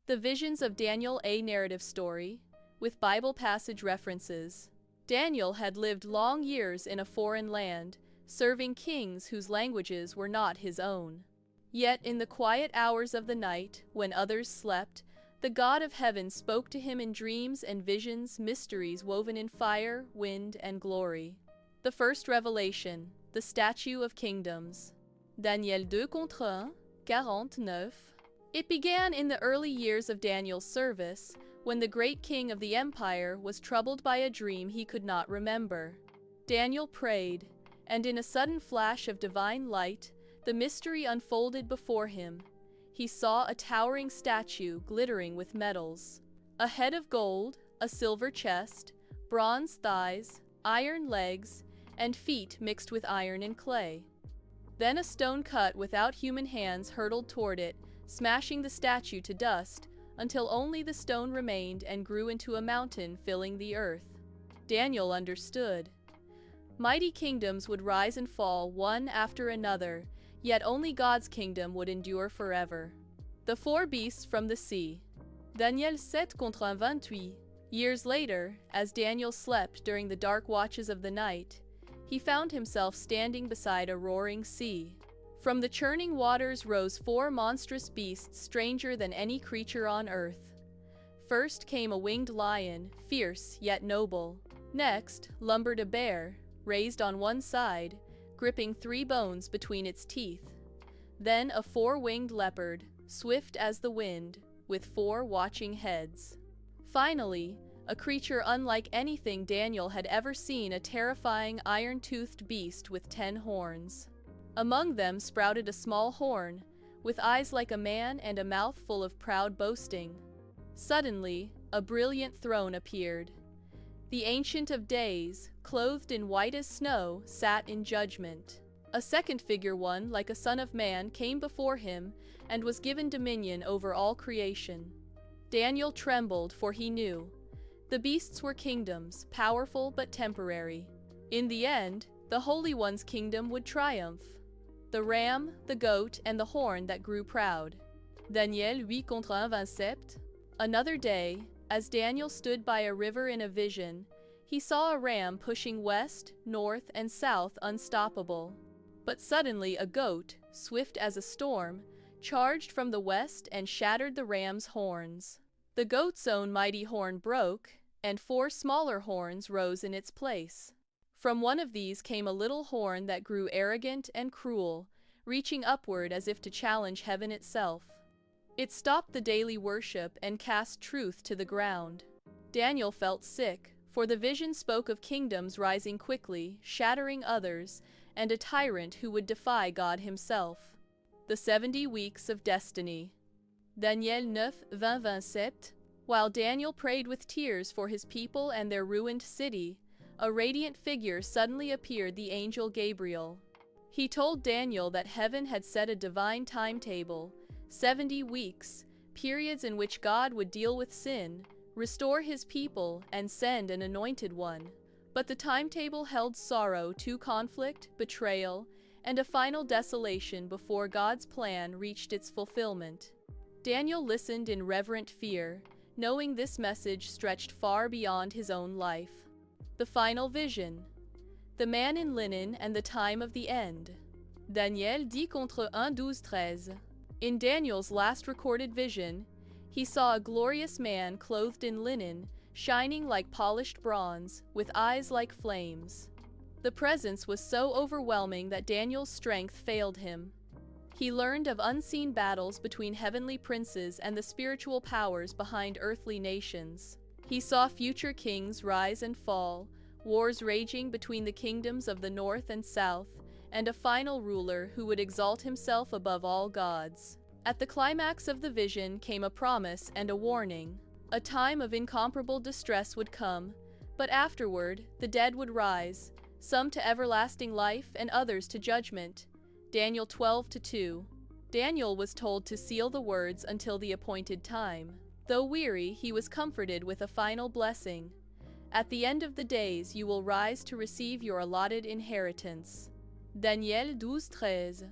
The Visions of Daniel, a narrative story, with Bible passage references. Daniel had lived long years in a foreign land, serving kings whose languages were not his own. Yet in the quiet hours of the night, when others slept, the God of heaven spoke to him in dreams and visions, mysteries woven in fire, wind, and glory. The first revelation, the statue of kingdoms. Daniel 2:49. It began in the early years of Daniel's service, when the great king of the empire was troubled by a dream he could not remember. Daniel prayed, and in a sudden flash of divine light, the mystery unfolded before him. He saw a towering statue glittering with metals. A head of gold, a silver chest, bronze thighs, iron legs, and feet mixed with iron and clay. Then a stone cut without human hands hurtled toward it, smashing the statue to dust, until only the stone remained and grew into a mountain filling the earth. Daniel understood. Mighty kingdoms would rise and fall one after another, yet only God's kingdom would endure forever. The four beasts from the sea. Daniel 7:28. Years later, as Daniel slept during the dark watches of the night, he found himself standing beside a roaring sea. From the churning waters rose four monstrous beasts stranger than any creature on earth. First came a winged lion, fierce yet noble. Next lumbered a bear, raised on one side, gripping 3 bones between its teeth. Then a 4-winged leopard, swift as the wind, with 4 watching heads. Finally, a creature unlike anything Daniel had ever seen, a terrifying iron-toothed beast with 10 horns. Among them sprouted a small horn, with eyes like a man and a mouth full of proud boasting. Suddenly, a brilliant throne appeared. The Ancient of Days, clothed in white as snow, sat in judgment. A second figure, one like a son of man, came before him and was given dominion over all creation. Daniel trembled, for he knew. The beasts were kingdoms, powerful but temporary. In the end, the Holy One's kingdom would triumph. The ram, the goat, and the horn that grew proud. Daniel 8:27. Another day, as Daniel stood by a river in a vision, he saw a ram pushing west, north, and south unstoppable. But suddenly a goat, swift as a storm, charged from the west and shattered the ram's horns. The goat's own mighty horn broke, and 4 smaller horns rose in its place. From one of these came a little horn that grew arrogant and cruel, reaching upward as if to challenge heaven itself. It stopped the daily worship and cast truth to the ground. Daniel felt sick, for the vision spoke of kingdoms rising quickly, shattering others, and a tyrant who would defy God himself. The 70 weeks of destiny. Daniel 9:20-27. While Daniel prayed with tears for his people and their ruined city, a radiant figure suddenly appeared, the angel Gabriel. He told Daniel that heaven had set a divine timetable, 70 weeks, periods in which God would deal with sin, restore his people, and send an anointed one. But the timetable held sorrow, conflict, betrayal, and a final desolation before God's plan reached its fulfillment. Daniel listened in reverent fear, knowing this message stretched far beyond his own life. The final vision. The man in linen and the time of the end. Daniel 10:1-12. In Daniel's last recorded vision, he saw a glorious man clothed in linen, shining like polished bronze, with eyes like flames. The presence was so overwhelming that Daniel's strength failed him. He learned of unseen battles between heavenly princes and the spiritual powers behind earthly nations. He saw future kings rise and fall, wars raging between the kingdoms of the north and south, and a final ruler who would exalt himself above all gods. At the climax of the vision came a promise and a warning. A time of incomparable distress would come, but afterward the dead would rise, some to everlasting life and others to judgment. Daniel 12:2. Daniel was told to seal the words until the appointed time. Though weary, he was comforted with a final blessing. At the end of the days you will rise to receive your allotted inheritance. Daniel 12:13.